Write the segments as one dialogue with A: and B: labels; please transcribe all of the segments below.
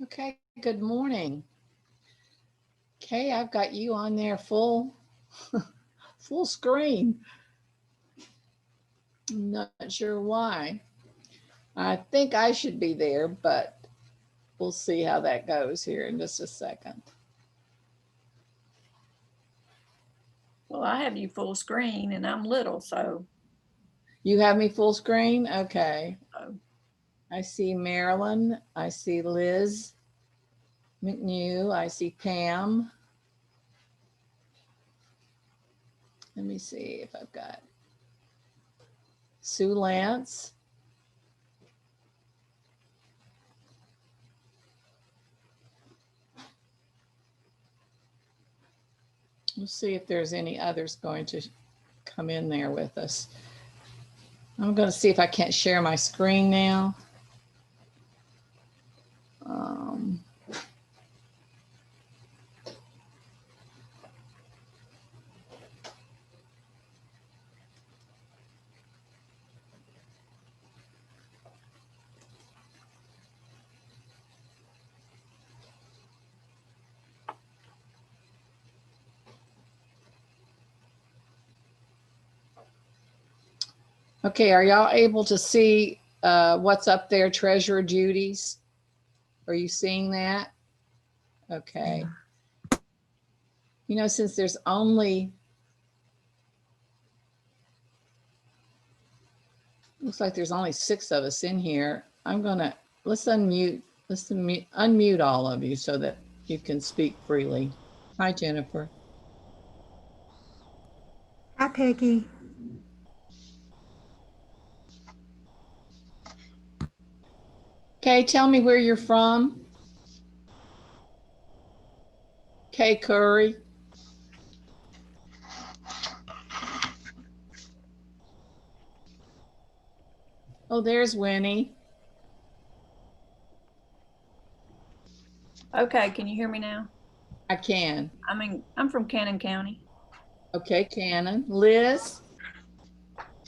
A: Okay, good morning. Okay, I've got you on there full full screen. I'm not sure why. I think I should be there, but we'll see how that goes here in just a second.
B: Well, I have you full screen and I'm little, so
A: You have me full screen? Okay.
B: uh,
A: I see Marilyn. I see Liz McNew. I see Pam. Let me see if I've got Sue Lance. We'll see if there's any others going to come in there with us. I'm going to see if I can't share my screen now. Um, okay, are y'all able to see what's up there, treasurer duties? Are you seeing that? Okay. You know, since there's only, looks like there's only 6 of us in here. Let's unmute all of you so that you can speak freely. Hi, Jennifer.
C: Hi, Peggy.
A: Okay, tell me where you're from. Kay Curry. Oh, there's Winnie.
B: okay, can you hear me now?
A: I can.
B: I'm from Cannon County.
A: Okay, Cannon. Liz,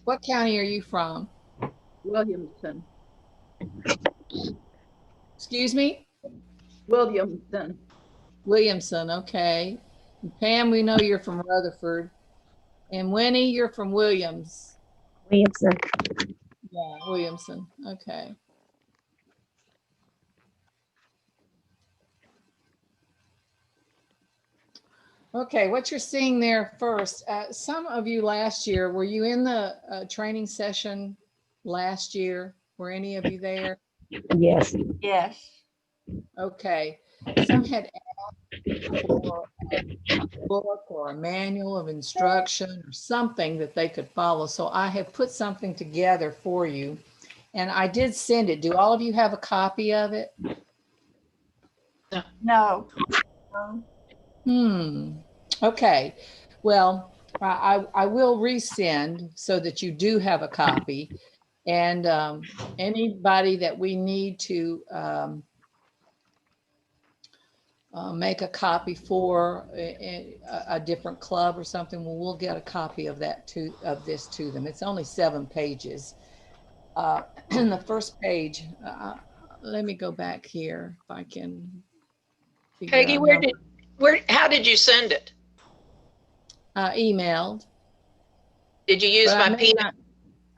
A: what county are you from?
D: Williamson.
A: Excuse me?
D: Williamson.
A: Williamson, okay. Pam, we know you're from Rutherford. And Winnie, you're from Williams.
D: Williamson.
A: Yeah, Williamson, okay. Okay, what you're seeing there first, some of you last year, were you in the training session last year? Were any of you there?
D: Yes.
B: Yes.
A: Okay, some had asked for a book or a manual of instruction or something that they could follow. So I have put something together for you and I did send it. Do all of you have a copy of it?
B: No.
A: Okay. Well, I will resend so that you do have a copy. And anybody that we need to make a copy for a different club or something, well, we'll get a copy of that of this to them. It's only 7 pages. In the first page, let me go back here if I can.
E: Peggy, how did you send it?
A: Emailed.
E: Did you use my peanut?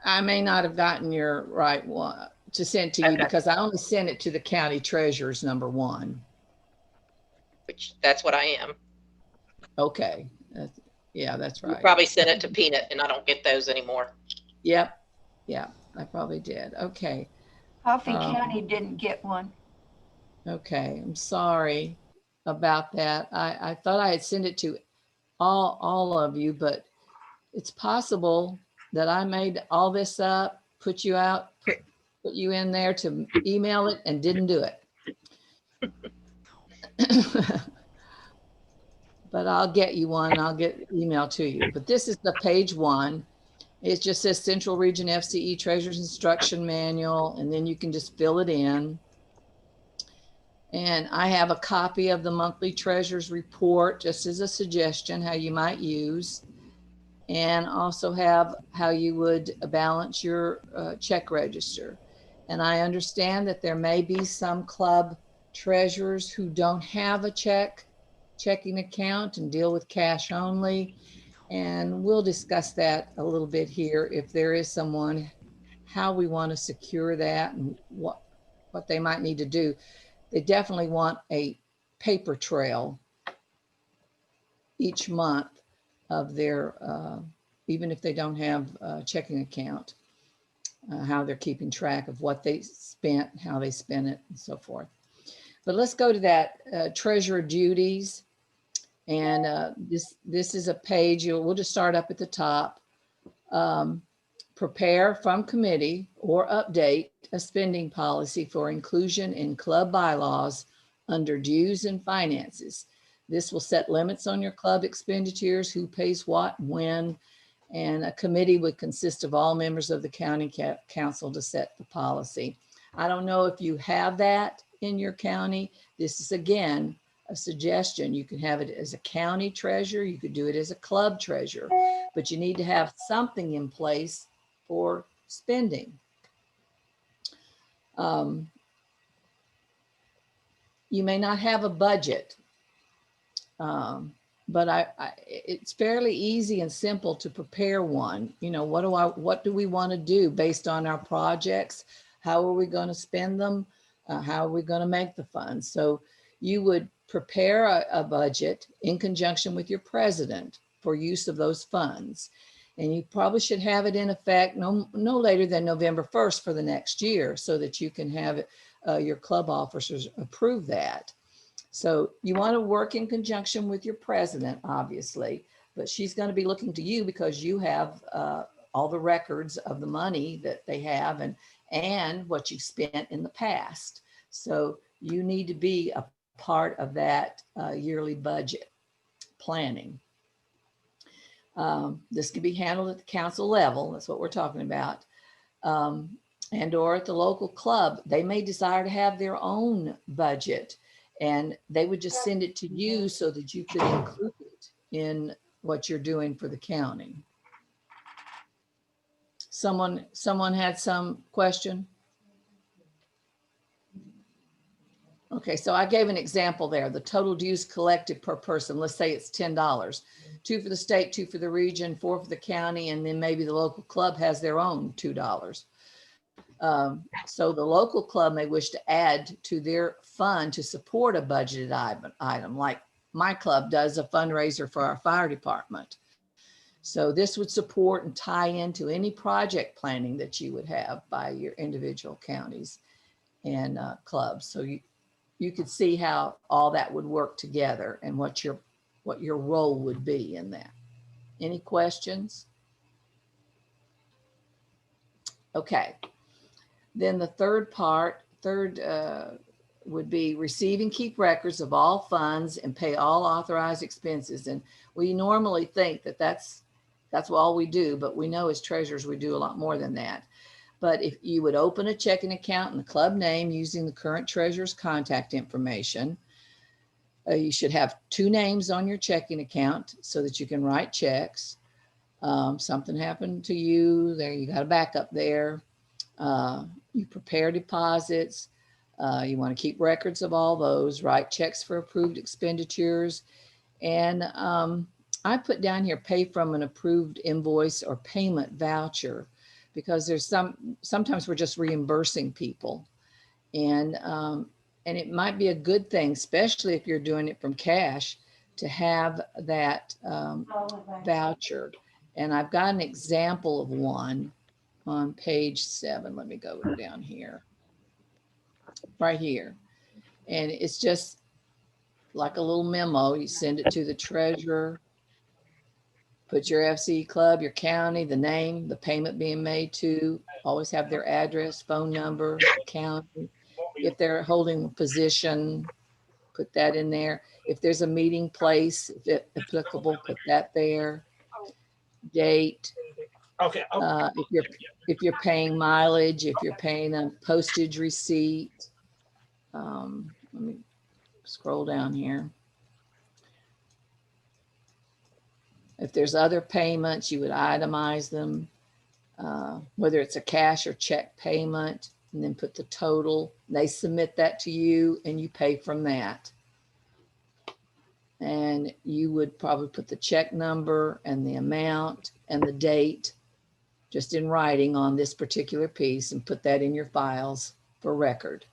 A: I may not have gotten your right one to send to you because I only sent it to the county treasurer's #1.
E: Which that's what I am.
A: Okay. Yeah, that's right.
E: You probably sent it to Peanut and I don't get those anymore.
A: Yep. Yeah, I probably did. Okay.
B: Coffee County didn't get one.
A: Okay, I'm sorry about that. I thought I had sent it to all of you, but it's possible that I made all this up, put you in there to email it and didn't do it. But I'll get you one. I'll get email to you. But this is the page 1. It just says Central Region FCE Treasurer's Instruction Manual, and then you can just fill it in. And I have a copy of the monthly treasurer's report, just as a suggestion, how you might use, and also have how you would balance your check register. And I understand that there may be some club treasurers who don't have a checking account and deal with cash only. And we'll discuss that a little bit here. If there is someone, how we want to secure that and what they might need to do. They definitely want a paper trail each month of their, even if they don't have a checking account, how they're keeping track of what they spent, how they spent it, and so forth. But let's go to that treasurer duties. And this is a page, we'll just start up at the top. Prepare from committee or update a spending policy for inclusion in club bylaws under dues and finances. This will set limits on your club expenditures, who pays what, when, and a committee would consist of all members of the county council to set the policy. I don't know if you have that in your county. This is, again, a suggestion. You can have it as a county treasurer, you could do it as a club treasurer, but you need to have something in place for spending. You may not have a budget, but it's fairly easy and simple to prepare one. You know, what do we want to do based on our projects? How are we going to spend them? How are we going to make the funds? So you would prepare a budget in conjunction with your president for use of those funds. And you probably should have it in effect no later than November 1st for the next year, so that you can have your club officers approve that. So you want to work in conjunction with your president, obviously, but she's going to be looking to you because you have all the records of the money that they have and what you spent in the past. So you need to be a part of that yearly budget planning. This can be handled at the council level. That's what we're talking about. And or at the local club, they may desire to have their own budget, and they would just send it to you so that you could include it in what you're doing for the county. Someone had some question? Okay, so I gave an example there. The total dues collected per person, let's say it's $10. 2 for the state, 2 for the region, 4 for the county, and then maybe the local club has their own $2. So the local club may wish to add to their fund to support a budgeted item, like my club does a fundraiser for our fire department. So this would support and tie into any project planning that you would have by your individual counties and clubs. So you could see how all that would work together and what your role would be in that. Any questions? Okay. Then the third would be receive and keep records of all funds and pay all authorized expenses. And we normally think that that's all we do, but we know as treasurers we do a lot more than that. But if you would open a checking account in the club name using the current treasurer's contact information, you should have 2 names on your checking account so that you can write checks. Something happened to you, there you got a backup there. You prepare deposits. You want to keep records of all those, write checks for approved expenditures. And I put down here, pay from an approved invoice or payment voucher, because there's sometimes we're just reimbursing people. And it might be a good thing, especially if you're doing it from cash, to have that voucher. And I've got an example of one on page 7. Let me go down here, right here. And it's just like a little memo. You send it to the treasurer, put your FC club, your county, the name, the payment being made to, always have their address, phone number, county. If they're holding a position, put that in there. If there's a meeting place, if applicable, put that there. Date.
C: Okay.
A: If you're paying mileage, if you're paying a postage receipt. Let me scroll down here. If there's other payments, you would itemize them, whether it's a cash or check payment. and then put the total. They submit that to you and you pay from that. And you would probably put the check number and the amount and the date just in writing on this particular piece and put that in your files for record.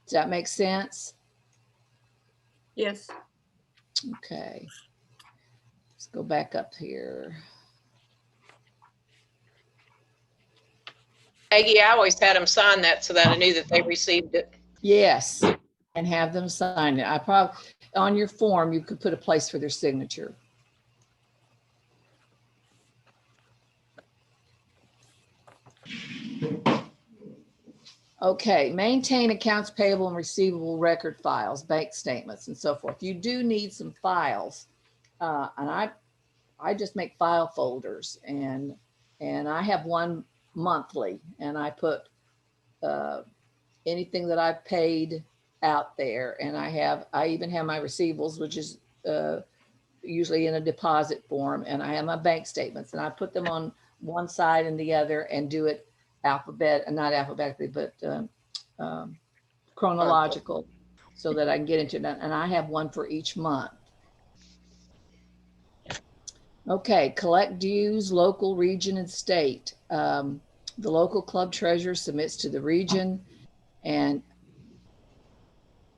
A: Does that make sense?
B: Yes.
A: Okay. Let's go back up here.
E: Peggy, I always had them sign that so that I knew that they received it.
A: Yes, and have them sign it. I probably, on your form, you could put a place for their signature. Okay, maintain accounts payable and receivable record files, bank statements, and so forth. You do need some files, and I just make file folders, and I have one monthly, and I put anything that I've paid out there, and I even have my receivables, which is usually in a deposit form, and I have my bank statements, and I put them on one side and the other and do it not alphabetically, but chronological, so that I can get into that. And I have one for each month. Okay, collect dues, local, region, and state. The local club treasurer submits to the region and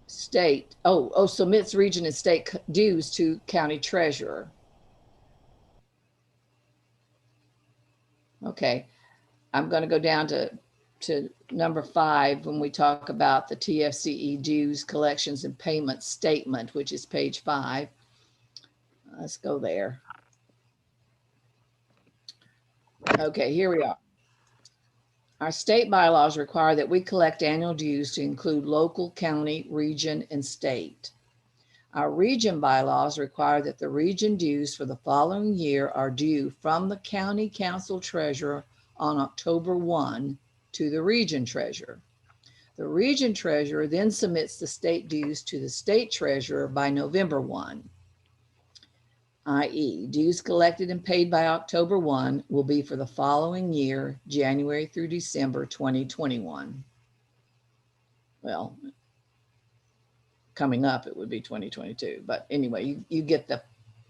A: state. Submits region and state dues to county treasurer. Okay, I'm going to go down to number 5 when we talk about the TFCE dues collections and payment statement, which is page 5. Let's go there. Okay, here we are. Our state bylaws require that we collect annual dues to include local, county, region, and state. Our region bylaws require that the region dues for the following year are due from the county council treasurer on October 1 to the region treasurer. The region treasurer then submits the state dues to the state treasurer by November 1. i.e., dues collected and paid by October 1 will be for the following year, January through December 2021. Well, coming up, it would be 2022. But anyway, you get the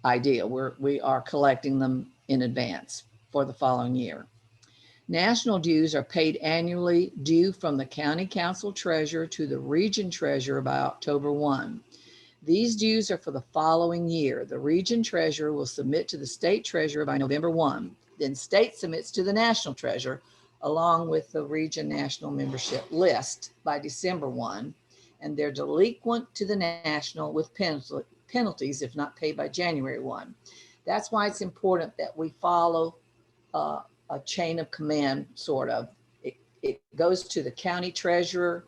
A: idea. We are collecting them in advance for the following year. National dues are paid annually, due from the county council treasurer to the region treasurer by October 1. These dues are for the following year. The region treasurer will submit to the state treasurer by November 1. Then state submits to the national treasurer along with the region national membership list by December 1. And they're delinquent to the national with penalties if not paid by January 1. That's why it's important that we follow a chain of command, sort of. It goes to the county treasurer,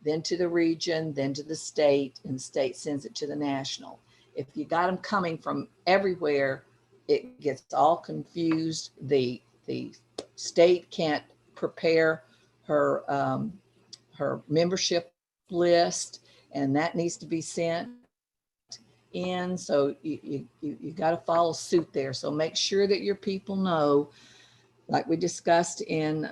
A: then to the region, then to the state, and the state sends it to the national. If you got them coming from everywhere, it gets all confused. The state can't prepare her membership list, and that needs to be sent in. So you got to follow suit there. So make sure that your people know, like we discussed in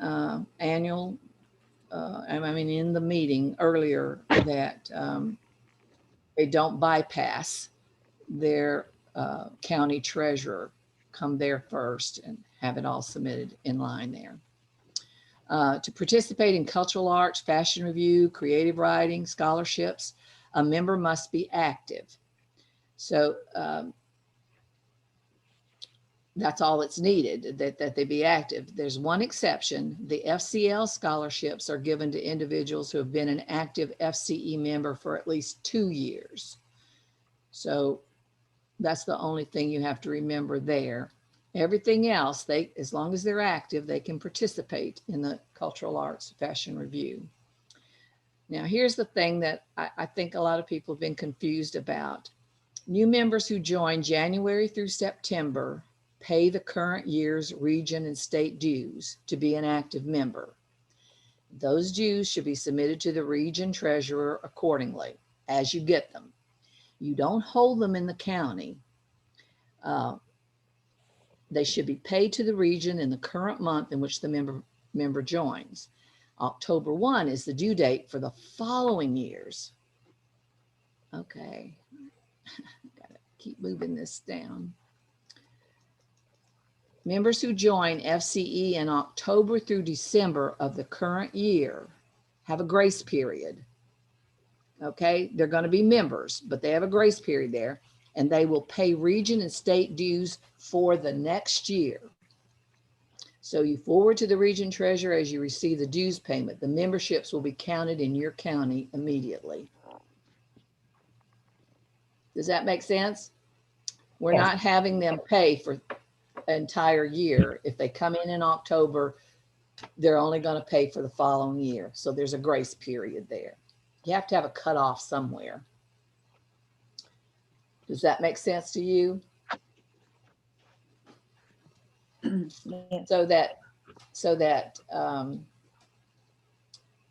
A: in the meeting earlier, that they don't bypass their county treasurer. Come there first and have it all submitted in line there. To participate in cultural arts, fashion review, creative writing, scholarships, a member must be active. So that's all it's needed, that they be active. There's one exception. The FCL scholarships are given to individuals who have been an active FCE member for at least 2 years. So that's the only thing you have to remember there. Everything else, as long as they're active, they can participate in the cultural arts fashion review. Now, here's the thing that I think a lot of people have been confused about. New members who join January through September pay the current year's region and state dues to be an active member. Those dues should be submitted to the region treasurer accordingly as you get them. You don't hold them in the county. They should be paid to the region in the current month in which the member joins. October 1 is the due date for the following years. Okay, gotta keep moving this down. Members who join FCE in October through December of the current year have a grace period. Okay, they're going to be members, but they have a grace period there, and they will pay region and state dues for the next year. So you forward to the region treasurer as you receive the dues payment. The memberships will be counted in your county immediately. Does that make sense? We're not having them pay for an entire year. If they come in October, they're only going to pay for the following year. So there's a grace period there. You have to have a cutoff somewhere. Does that make sense to you?
B: Yeah.
A: So that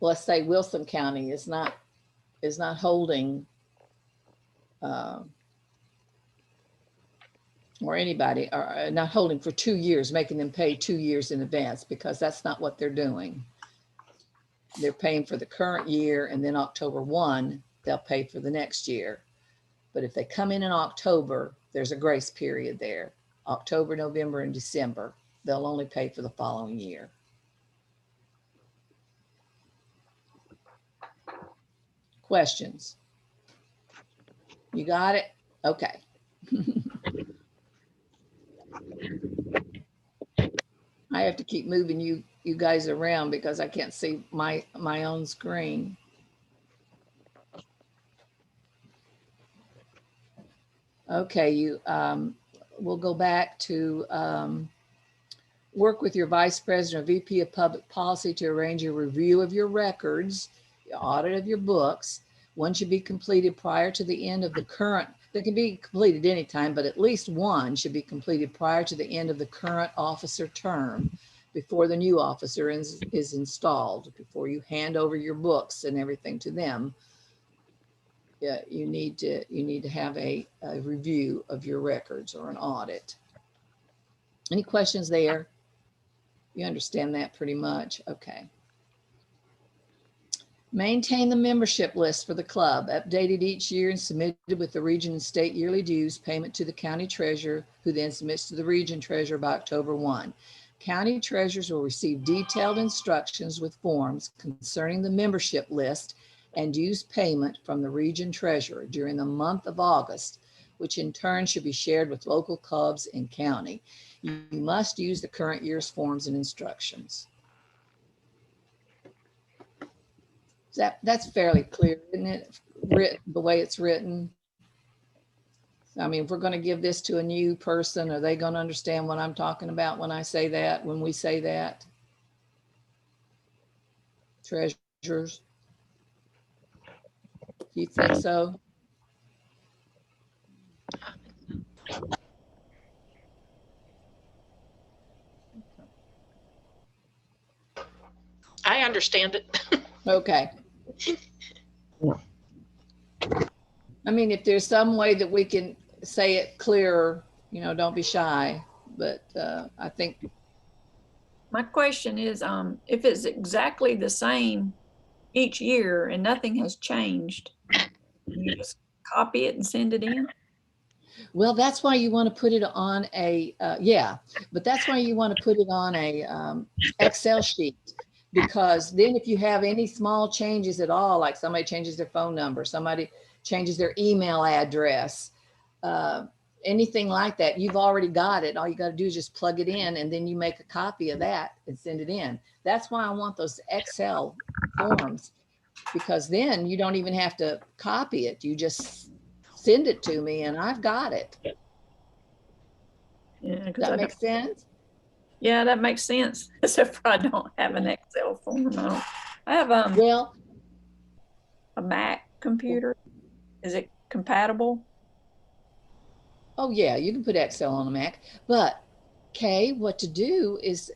A: let's say Wilson County is not holding or anybody are not holding for 2 years, making them pay 2 years in advance, because that's not what they're doing. They're paying for the current year, and then October 1, they'll pay for the next year. But if they come in October, there's a grace period there. October, November, and December, they'll only pay for the following year. Questions? You got it? Okay. I have to keep moving you guys around because I can't see my own screen. Okay, we'll go back to work with your vice president or VP of public policy to arrange a review of your records, your audit of your books. One should be completed prior to the end of the current, that can be completed anytime, but at least one should be completed prior to the end of the current officer term, before the new officer is installed, before you hand over your books and everything to them. Yeah, you need to have a review of your records or an audit. Any questions there? You understand that pretty much? Okay. Maintain the membership list for the club, updated each year and submitted with the region and state yearly dues payment to the county treasurer, who then submits to the region treasurer by October 1. County treasurers will receive detailed instructions with forms concerning the membership list and dues payment from the region treasurer during the month of August, which in turn should be shared with local clubs and county. You must use the current year's forms and instructions. That's fairly clear, isn't it? Written the way it's written. I mean, if we're going to give this to a new person, are they going to understand what I'm talking about when I say that, when we say that? Treasurers? Do you think so?
E: I understand it.
A: Okay. I mean, if there's some way that we can say it clearer, don't be shy, but I think.
B: My question is, if it's exactly the same each year and nothing has changed, you just copy it and send it in?
A: Well, that's why you want to put it on a, but that's why you want to put it on a Excel sheet, because then if you have any small changes at all, like somebody changes their phone number, somebody changes their email address, anything like that, you've already got it. All you got to do is just plug it in, and then you make a copy of that and send it in. That's why I want those Excel forms, because then you don't even have to copy it. You just send it to me and I've got it.
B: Yeah,
A: does that make sense?
B: Yeah, that makes sense. Except for I don't have an Excel form. I have
A: well,
B: a Mac computer. Is it compatible?
A: Oh yeah, you can put Excel on a Mac, but Kay, what to do is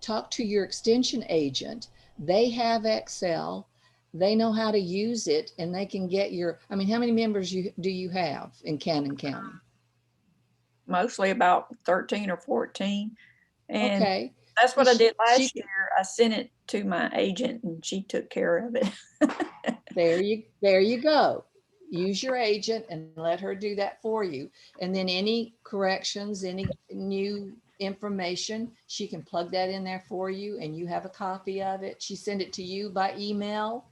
A: talk to your extension agent. They have Excel. They know how to use it, and they can get your, I mean, how many members do you have in Cannon County?
B: Mostly about 13 or 14. And
A: okay.
B: That's what I did
A: She-
B: last year. I sent it to my agent and she took care of it.
A: There you go. Use your agent and let her do that for you. And then any corrections, any new information, she can plug that in there for you and you have a copy of it. She sent it to you by email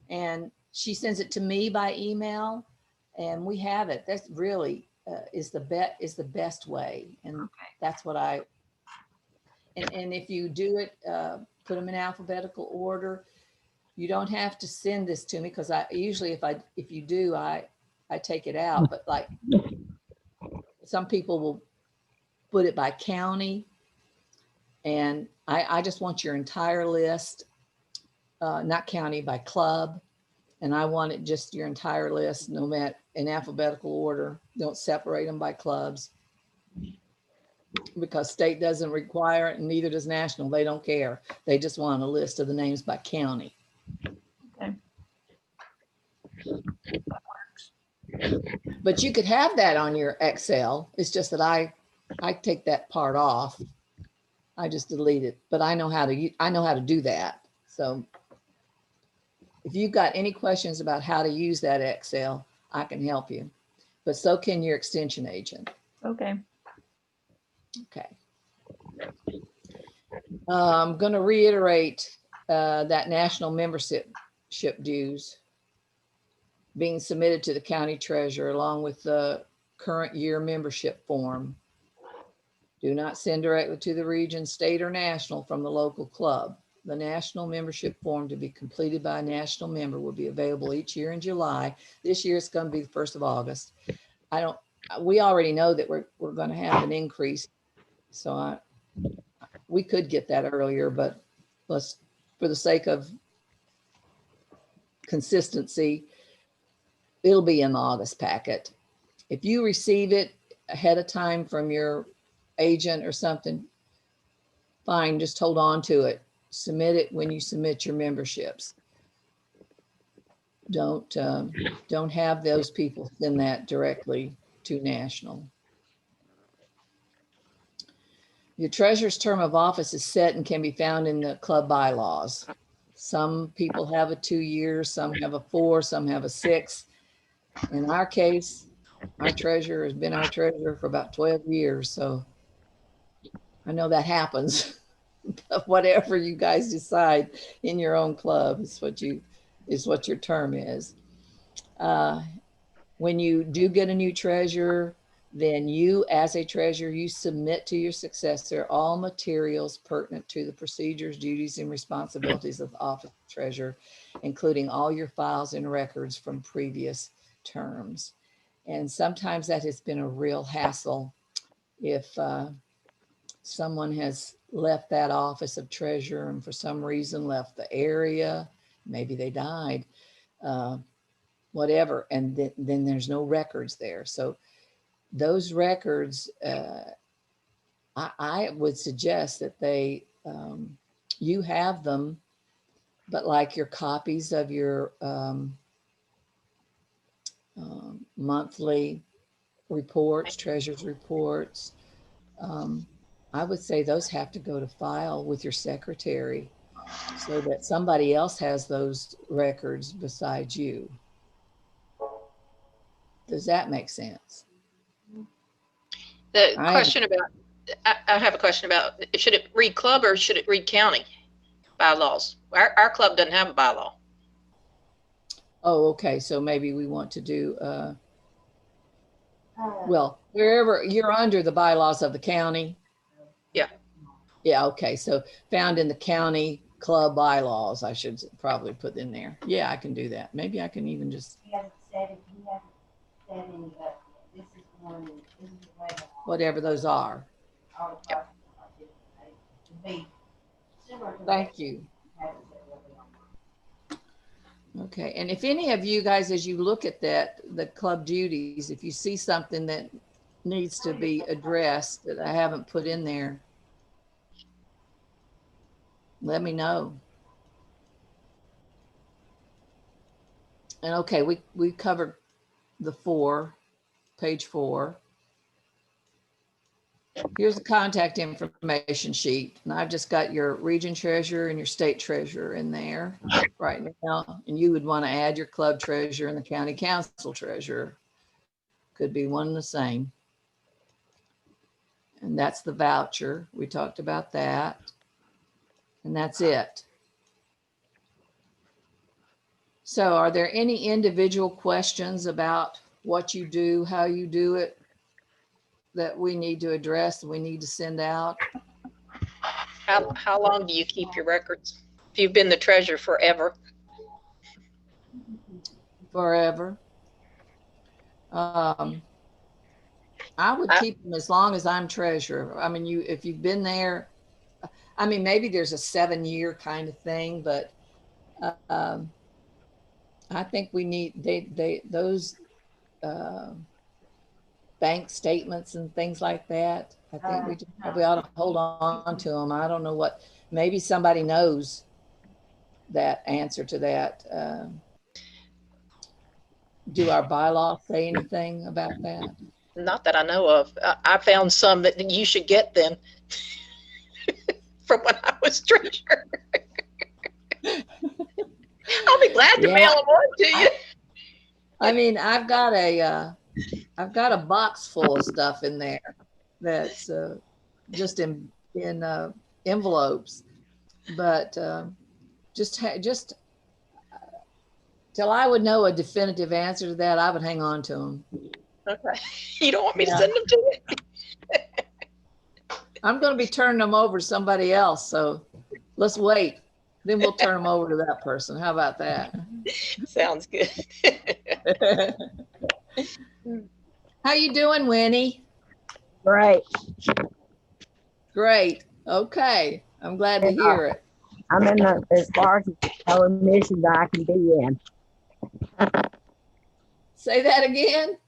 A: and she sends it to me by email and we have it. That's really is the best way. And
B: Okay.
A: that's what and if you do it, put them in alphabetical order. You don't have to send this to me because I usually if you do, I take it out. But like some people will put it by county, and I just want your entire list, not county, by club, and I want it just your entire list, no matter in alphabetical order. Don't separate them by clubs because state doesn't require it, and neither does national. They don't care. They just want a list of the names by county.
B: Okay.
A: But you could have that on your Excel. It's just that I take that part off. I just delete it, but I know how to do that. So if you've got any questions about how to use that Excel, I can help you, but so can your extension agent.
B: Okay.
A: Okay. I'm going to reiterate that national membership dues being submitted to the county treasurer along with the current year membership form. Do not send directly to the region, state, or national from the local club. The national membership form to be completed by a national member will be available each year in July. This year it's going to be the 1st of August. We already know that we're going to have an increase. So we could get that earlier, but let's, for the sake of consistency, it'll be in the August packet. If you receive it ahead of time from your agent or something, fine, just hold on to it. Submit it when you submit your memberships. Don't have those people send that directly to national. Your treasurer's term of office is set and can be found in the club bylaws. Some people have a 2 years, some have a 4, some have a 6. In our case, our treasurer has been our treasurer for about 12 years. So I know that happens. But whatever you guys decide in your own club is what your term is. When you do get a new treasurer, then you as a treasurer, you submit to your successor all materials pertinent to the procedures, duties, and responsibilities of the office of treasurer, including all your files and records from previous terms. And sometimes that has been a real hassle if someone has left that office of treasurer and for some reason left the area, maybe they died, whatever, and then there's no records there. So those records, I would suggest that you have them, but like your copies of your monthly reports, treasurer's reports, I would say those have to go to file with your secretary so that somebody else has those records besides you. Does that make sense?
E: I have a question about, should it read club or should it read county bylaws? Our club doesn't have a bylaw.
A: Oh, okay. So maybe we want to do, well, wherever you're under the bylaws of the county.
E: Yeah.
A: Yeah. Okay. So found in the county club bylaws, I should probably put in there. Yeah, I can do that. Maybe I can even just. Whatever those are. Thank you. Okay. And if any of you guys, as you look at that, the club duties, if you see something that needs to be addressed that I haven't put in there, let me know. And okay, we covered the 4, page 4. Here's the contact information sheet. And I've just got your region treasurer and your state treasurer in there right now. And you would want to add your club treasurer and the county council treasurer. Could be one and the same. And that's the voucher. We talked about that. And that's it. So are there any individual questions about what you do, how you do it, that we need to address, that we need to send out?
E: How long do you keep your records? If you've been the treasurer forever.
A: Forever. I would keep them as long as I'm treasurer. I mean, if you've been there, I mean, maybe there's a 7-year kind of thing, but I think we need those bank statements and things like that. I think we probably ought to hold on to them. I don't know what, maybe somebody knows that answer to that. Do our bylaws say anything about that?
E: Not that I know of. I found some that you should get then from when I was treasurer. I'll be glad to mail them on to you.
A: I mean, I've got a box full of stuff in there that's just in envelopes, but just till I would know a definitive answer to that, I would hang on to them.
E: Okay. You don't want me to send them to you?
A: I'm going to be turning them over to somebody else, so let's wait. Then we'll turn them over to that person. How about that?
E: Sounds good.
A: How you doing, Winnie?
D: Great.
A: Great. Okay. I'm glad to hear it.
D: I'm in as far as the remission that I can be in.
A: Say that again.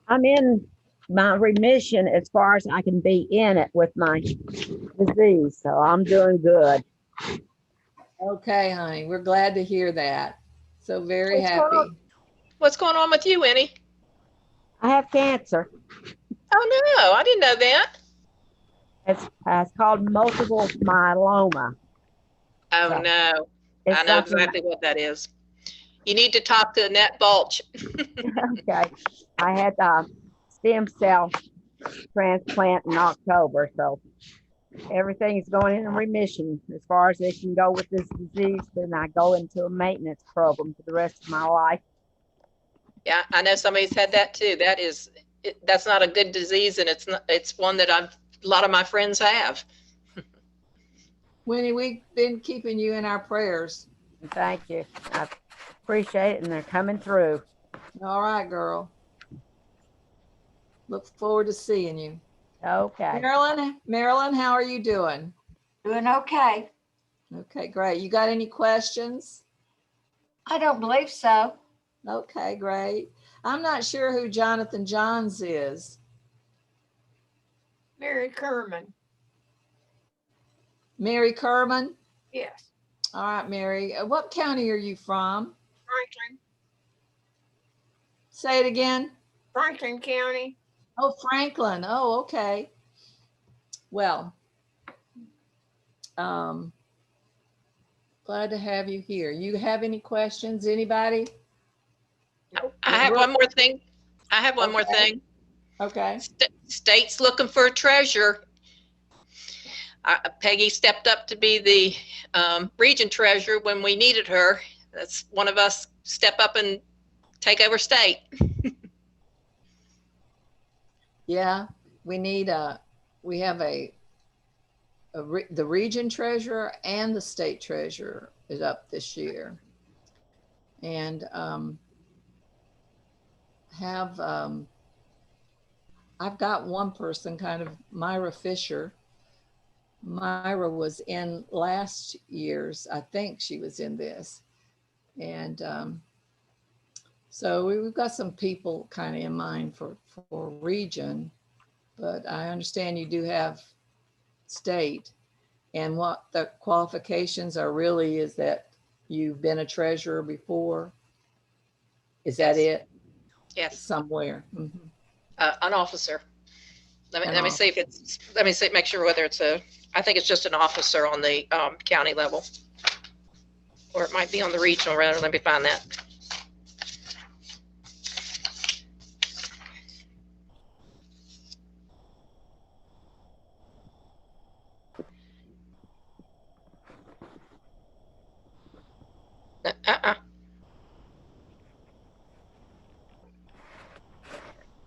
D: I'm in my remission as far as I can be in it with my disease. So I'm doing good.
A: Okay, honey. We're glad to hear that. So very happy.
E: What's going on with you, Winnie?
D: I have cancer.
E: Oh, no. I didn't know that.
D: It's called multiple myeloma.
E: Oh,
D: So
E: no.
D: it's
E: I know
D: something
E: exactly what that is. You need to talk to Annette Balch.
D: okay. I had a stem cell transplant in October, so everything's going in remission as far as they can go with this disease. Then I go into a maintenance program for the rest of my life.
E: Yeah, I know somebody's had that too. That's not a good disease, and it's one that a lot of my friends have.
A: Winnie, we've been keeping you in our prayers.
D: Thank you. I appreciate it, and they're coming through.
A: All right, girl. Look forward to seeing you.
D: Okay.
A: Marilyn, how are you doing?
C: Doing okay.
A: Okay, great. You got any questions?
C: I don't believe so.
A: Okay, great. I'm not sure who Jonathan Johns is.
C: Mary Kerman.
A: Mary Kerman?
C: Yes.
A: All right, Mary. What county are you from?
C: Franklin.
A: Say it again.
C: Franklin County.
A: Oh, Franklin. Oh, okay. Well, glad to have you here. You have any questions? Anybody?
C: Nope.
E: I have one more thing.
A: Okay.
E: State's looking for a treasurer. Peggy stepped up to be the region treasurer when we needed her. That's one of us step up and take over state.
A: Yeah, we have the region treasurer and the state treasurer is up this year. And I've got one person, kind of Myra Fisher. Myra was in last year's, I think she was in this. And so we've got some people kind of in mind for region, but I understand you do have state. And what the qualifications are really is that you've been a treasurer before. Is that it?
E: Yes.
A: Somewhere. Mm-hmm.
E: An officer. Let me see if it's, let me see, make sure whether it's I think it's just an officer on the county level. Or it might be on the regional rather. Let me find that.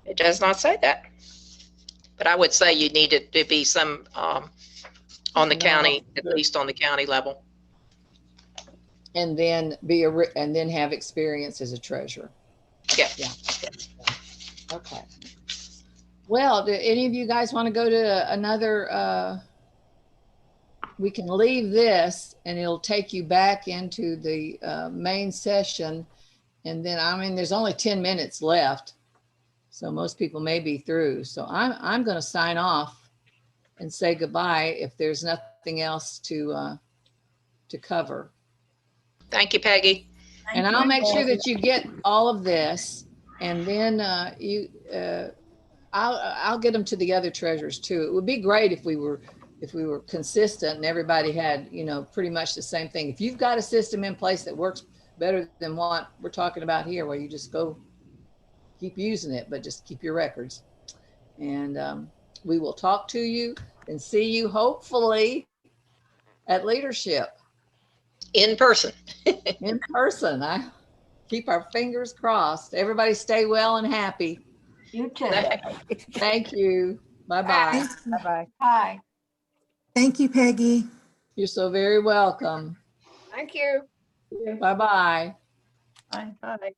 E: It does not say that. But I would say you need it to be some on the county, at least on the county level.
A: And then and then have experience as a treasurer.
E: Yeah.
A: Okay. Well, do any of you guys want to go to another, we can leave this and it'll take you back into the main session. And then, I mean, there's only 10 minutes left. So most people may be through. So I'm going to sign off and say goodbye if there's nothing else to cover.
E: Thank you, Peggy.
A: And I'll make sure that you get all of this, and then I'll get them to the other treasurers too. It would be great if we were consistent and everybody had, you know, pretty much the same thing. If you've got a system in place that works better than what we're talking about here, where you just go keep using it, but just keep your records. And we will talk to you and see you hopefully at leadership.
E: In person.
A: In person. I keep our fingers crossed. Everybody stay well and happy.
F: You too.
A: Thank you. Bye-bye.
D: Bye-bye.
F: Bye.
G: Thank you, Peggy.
A: You're so very welcome.
C: Thank you.
A: Bye-bye.
B: Bye.